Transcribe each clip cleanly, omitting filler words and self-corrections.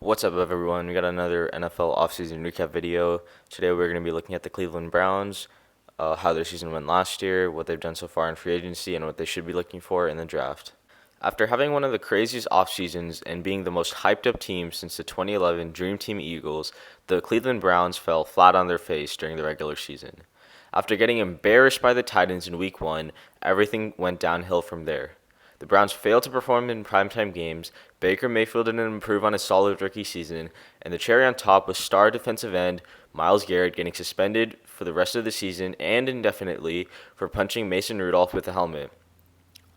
What's up, everyone? We got another NFL offseason recap video. Today, we're going to be looking at the Cleveland Browns, how their season went last year, what they've done so far in free agency, and what they should be looking for in the draft. After having one of the craziest off seasons and being the most hyped up team since the 2011 Dream Team Eagles, the Cleveland Browns fell flat on their face during the regular season. After getting embarrassed by the Titans in Week 1, everything went downhill from there. The Browns failed to perform in primetime games, Baker Mayfield didn't improve on his solid rookie season, and the cherry on top was star defensive end Myles Garrett getting suspended for the rest of the season and indefinitely for punching Mason Rudolph with a helmet.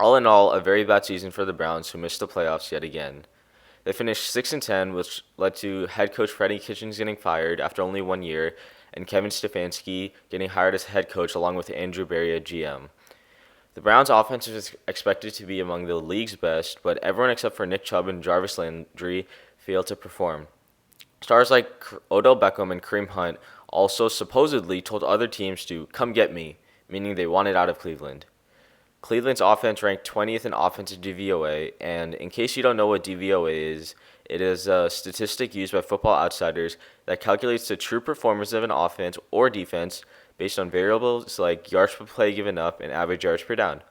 All in all, a very bad season for the Browns, who missed the playoffs yet again. They finished 6-10, which led to head coach Freddie Kitchens getting fired after only 1 year, and Kevin Stefanski getting hired as head coach along with Andrew Berry as GM. The Browns' offense is expected to be among the league's best, but everyone except for Nick Chubb and Jarvis Landry failed to perform. Stars like Odell Beckham and Kareem Hunt also supposedly told other teams to "come get me," meaning they wanted out of Cleveland. Cleveland's offense ranked 20th in offensive DVOA, and in case you don't know what DVOA is, it is a statistic used by Football Outsiders that calculates the true performance of an offense or defense based on variables like yards per play given up and average yards per down.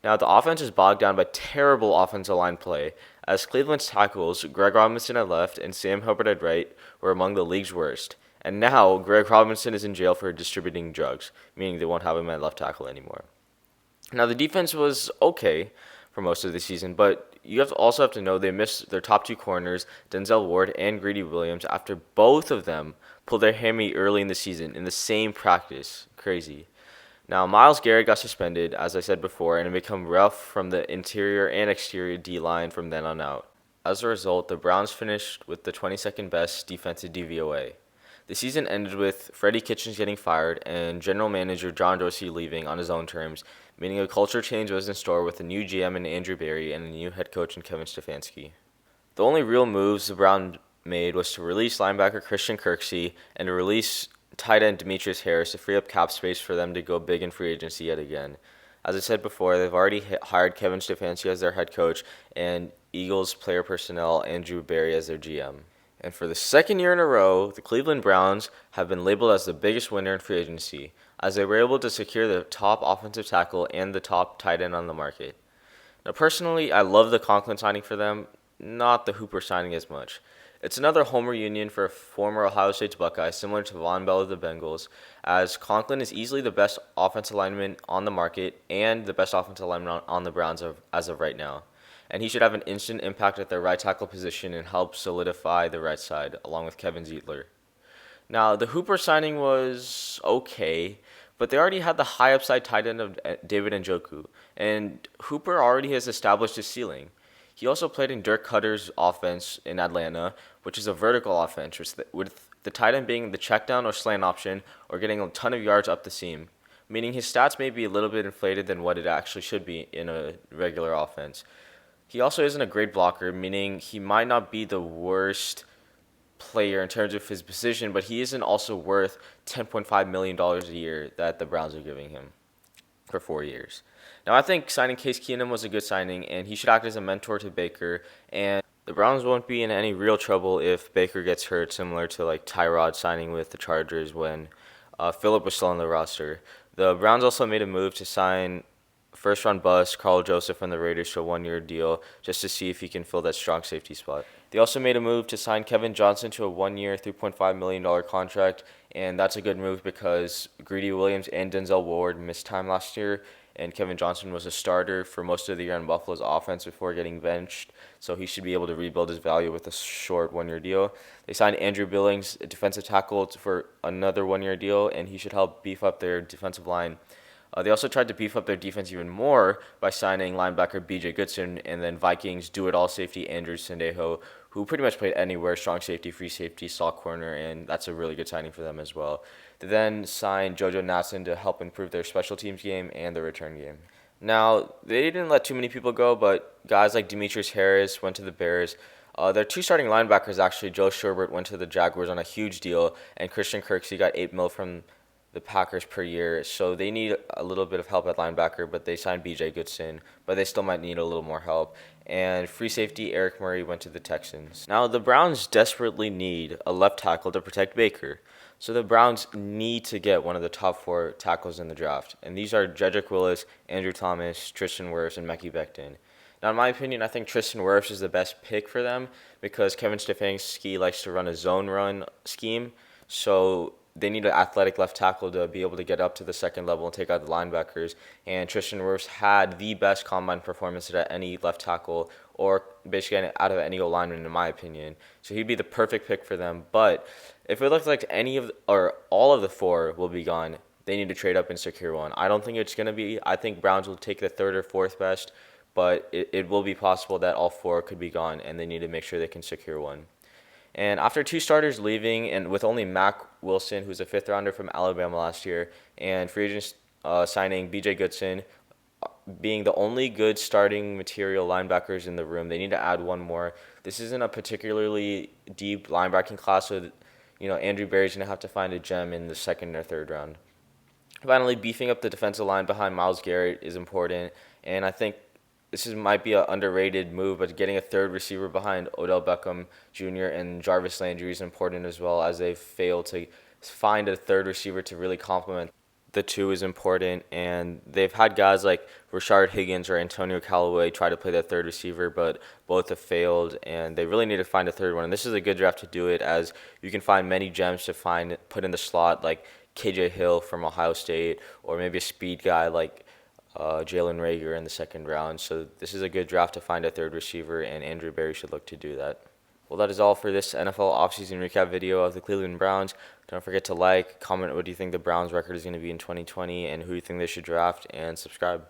Now, the offense is bogged down by terrible offensive line play, as Cleveland's tackles, Greg Robinson at left and Sam Hubbard at right, were among the league's worst. And now, Greg Robinson is in jail for distributing drugs, meaning they won't have him at left tackle anymore. Now, the defense was okay for most of the season, but you also have to know they missed their top two corners, Denzel Ward and Greedy Williams, after both of them pulled their hammy early in the season in the same practice. Crazy. Now, Myles Garrett got suspended, as I said before, and it became rough from the interior and exterior D-line from then on out. As a result, the Browns finished with the 22nd best defensive DVOA. The season ended with Freddie Kitchens getting fired and general manager John Dorsey leaving on his own terms, meaning a culture change was in store with a new GM in Andrew Berry and a new head coach in Kevin Stefanski. The only real moves the Browns made was to release linebacker Christian Kirksey and to release tight end Demetrius Harris to free up cap space for them to go big in free agency yet again. As I said before, they've already hired Kevin Stefanski as their head coach and Eagles player personnel Andrew Berry as their GM. And for the second year in a row, the Cleveland Browns have been labeled as the biggest winner in free agency, as they were able to secure the top offensive tackle and the top tight end on the market. Now, personally, I love the Conklin signing for them, not the Hooper signing as much. It's another home reunion for a former Ohio State Buckeye, similar to Von Bell of the Bengals, as Conklin is easily the best offensive lineman on the market and the best offensive lineman on the Browns as of right now. And he should have an instant impact at their right tackle position and help solidify the right side, along with Kevin Zeitler. Now, the Hooper signing was okay, but they already had the high upside tight end of David Njoku, and Hooper already has established his ceiling. He also played in Dirk Cutter's offense in Atlanta, which is a vertical offense, with the tight end being the check down or slant option or getting a ton of yards up the seam, meaning his stats may be a little bit inflated than what it actually should be in a regular offense. He also isn't a great blocker, meaning he might not be the worst player in terms of his position, but he isn't also worth $10.5 million a year that the Browns are giving him for 4 years. Now, I think signing Case Keenum was a good signing, and he should act as a mentor to Baker, and the Browns won't be in any real trouble if Baker gets hurt, similar to like Tyrod signing with the Chargers when Phillip was still on the roster. The Browns also made a move to sign first-round bust Carl Joseph from the Raiders to a 1-year deal just to see if he can fill that strong safety spot. They also made a move to sign Kevin Johnson to a 1-year, $3.5 million contract, and that's a good move because Greedy Williams and Denzel Ward missed time last year, and Kevin Johnson was a starter for most of the year on Buffalo's offense before getting benched, so he should be able to rebuild his value with a short 1-year deal. They signed Andrew Billings, a defensive tackle, for another 1-year deal, and he should help beef up their defensive line. They also tried to beef up their defense even more by signing linebacker B.J. Goodson and then Vikings do-it-all safety Andrew Sendejo, who pretty much played anywhere, strong safety, free safety, slot corner, and that's a really good signing for them as well. They then signed JoJo Natson to help improve their special teams game and their return game. Now, they didn't let too many people go, but guys like Demetrius Harris went to the Bears. Their two starting linebackers, actually, Joe Sherbert went to the Jaguars on a huge deal, and Christian Kirksey got $8 million from the Packers per year, so they need a little bit of help at linebacker, but they signed B.J. Goodson, but they still might need a little more help. And free safety Eric Murray went to the Texans. Now, the Browns desperately need a left tackle to protect Baker, so the Browns need to get one of the top four tackles in the draft, and these are Jedrick Willis, Andrew Thomas, Tristan Wirfs, and Mekhi Becton. Now, in my opinion, I think Tristan Wirfs is the best pick for them because Kevin Stefanski likes to run a zone run scheme, so they need an athletic left tackle to be able to get up to the second level and take out the linebackers. And Tristan Wirfs had the best combine performance at any left tackle or basically out of any lineman, in my opinion. So he'd be the perfect pick for them. But if it looks like any of or all of the four will be gone, they need to trade up and secure one. I don't think it's going to be. I think Browns will take the third or fourth best, but it will be possible that all four could be gone, and they need to make sure they can secure one. And after two starters leaving, and with only Mack Wilson, who's a fifth rounder from Alabama last year, and free agents signing B.J. Goodson, being the only good starting material linebackers in the room, they need to add one more. This isn't a particularly deep linebacking class, so Andrew Berry's gonna have to find a gem in the second or third round. Finally, beefing up the defensive line behind Myles Garrett is important, and I think might be an underrated move, but getting a third receiver behind Odell Beckham Jr. and Jarvis Landry is important as well, as they've failed to find a third receiver to really complement the two is important, and they've had guys like Rashard Higgins or Antonio Callaway try to play that third receiver, but both have failed, and they really need to find a third one. And this is a good draft to do it, as you can find many gems to put in the slot, like KJ Hill from Ohio State, or maybe a speed guy like Jalen Reagor in the second round. So this is a good draft to find a third receiver, and Andrew Berry should look to do that. Well, that is all for this NFL offseason recap video of the Cleveland Browns. Don't forget to like, comment what do you think the Browns record is going to be in 2020, and who you think they should draft, and subscribe.